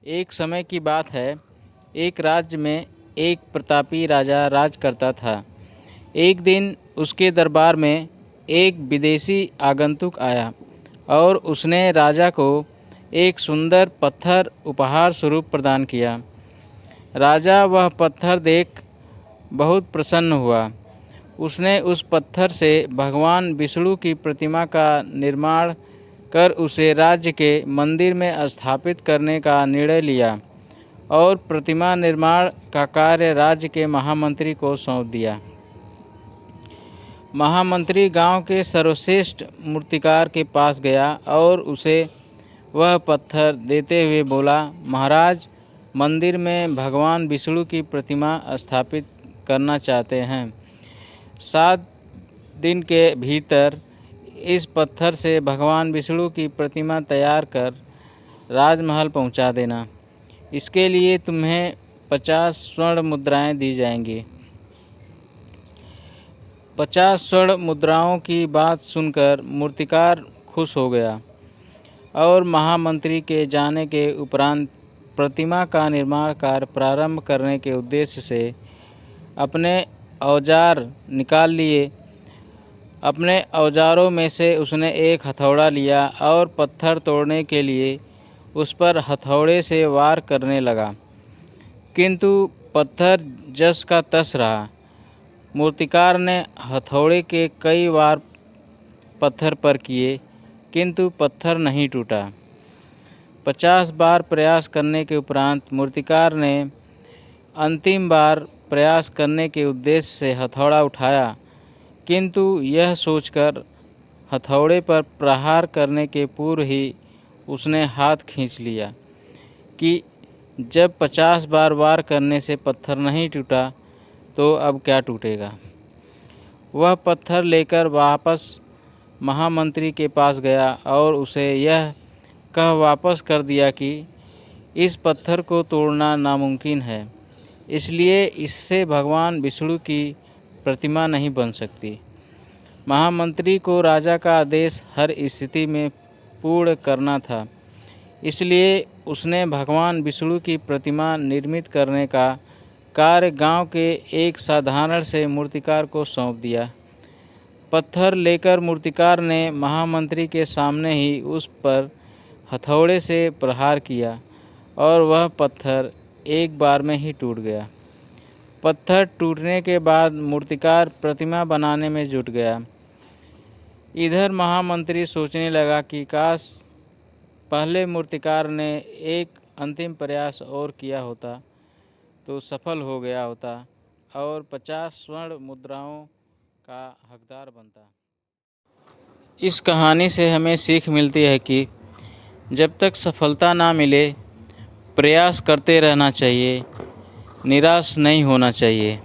एक समय की बात है। एक राज्य में एक प्रतापी राजा राज करता था। एक दिन उसके दरबार में एक विदेशी आगंतुक आया और उसने राजा को एक सुंदर पत्थर उपहार स्वरूप प्रदान किया। राजा वह पत्थर देख बहुत प्रसन्न हुआ। उसने उस पत्थर से भगवान विष्णु की प्रतिमा का निर्माण कर उसे राज्य के मंदिर में स्थापित करने का निर्णय लिया और प्रतिमा निर्माण का कार्य राज्य के महामंत्री को सौंप दिया। महामंत्री गांव के सर्वश्रेष्ठ मूर्तिकार के पास गया और उसे वह पत्थर देते हुए बोला, महाराज, मंदिर में भगवान विष्णु की प्रतिमा स्थापित करना चाहते हैं। 7 दिन के भीतर इस पत्थर से भगवान विष्णु की प्रतिमा तैयार कर राजमहल पहुंचा देना। इसके लिए तुम्हें 50 स्वर्ण मुद्राएं दी जाएंगी। 50 स्वर्ण मुद्राओं की बात सुनकर मूर्तिकार खुश हो गया और महामंत्री के जाने के उपरांत प्रतिमा का निर्माण कार्य प्रारंभ करने के उद्देश्य से अपने औजार निकाल लिए। अपने औजारों में से उसने एक हथौड़ा लिया और पत्थर तोड़ने के लिए उस पर हथौड़े से वार करने लगा, किंतु पत्थर जस का तस रहा। मूर्तिकार ने हथौड़े के कई वार पत्थर पर किए, किंतु पत्थर नहीं टूटा। 50 बार प्रयास करने के उपरांत मूर्तिकार ने अंतिम बार प्रयास करने के उद्देश्य से हथौड़ा उठाया, किंतु यह सोचकर हथौड़े पर प्रहार करने के पूर्व ही उसने हाथ खींच लिया कि जब 50 बार वार करने से पत्थर नहीं टूटा तो अब क्या टूटेगा। वह पत्थर लेकर वापस महामंत्री के पास गया और उसे यह कह वापस कर दिया कि इस पत्थर को तोड़ना नामुमकिन है, इसलिए इससे भगवान विष्णु की प्रतिमा नहीं बन सकती। महामंत्री को राजा का आदेश हर स्थिति में पूर्ण करना था, इसलिए उसने भगवान विष्णु की प्रतिमा निर्मित करने का कार्य गांव के एक साधारण से मूर्तिकार को सौंप दिया। पत्थर लेकर मूर्तिकार ने महामंत्री के सामने ही उस पर हथौड़े से प्रहार किया और वह पत्थर एक बार में ही टूट गया। पत्थर टूटने के बाद मूर्तिकार प्रतिमा बनाने में जुट गया। इधर महामंत्री सोचने लगा कि काश पहले मूर्तिकार ने एक अंतिम प्रयास और किया होता तो सफल हो गया होता और 50 स्वर्ण मुद्राओं का हकदार बनता। इस कहानी से हमें सीख मिलती है कि जब तक सफलता ना मिले प्रयास करते रहना चाहिए, निराश नहीं होना चाहिए।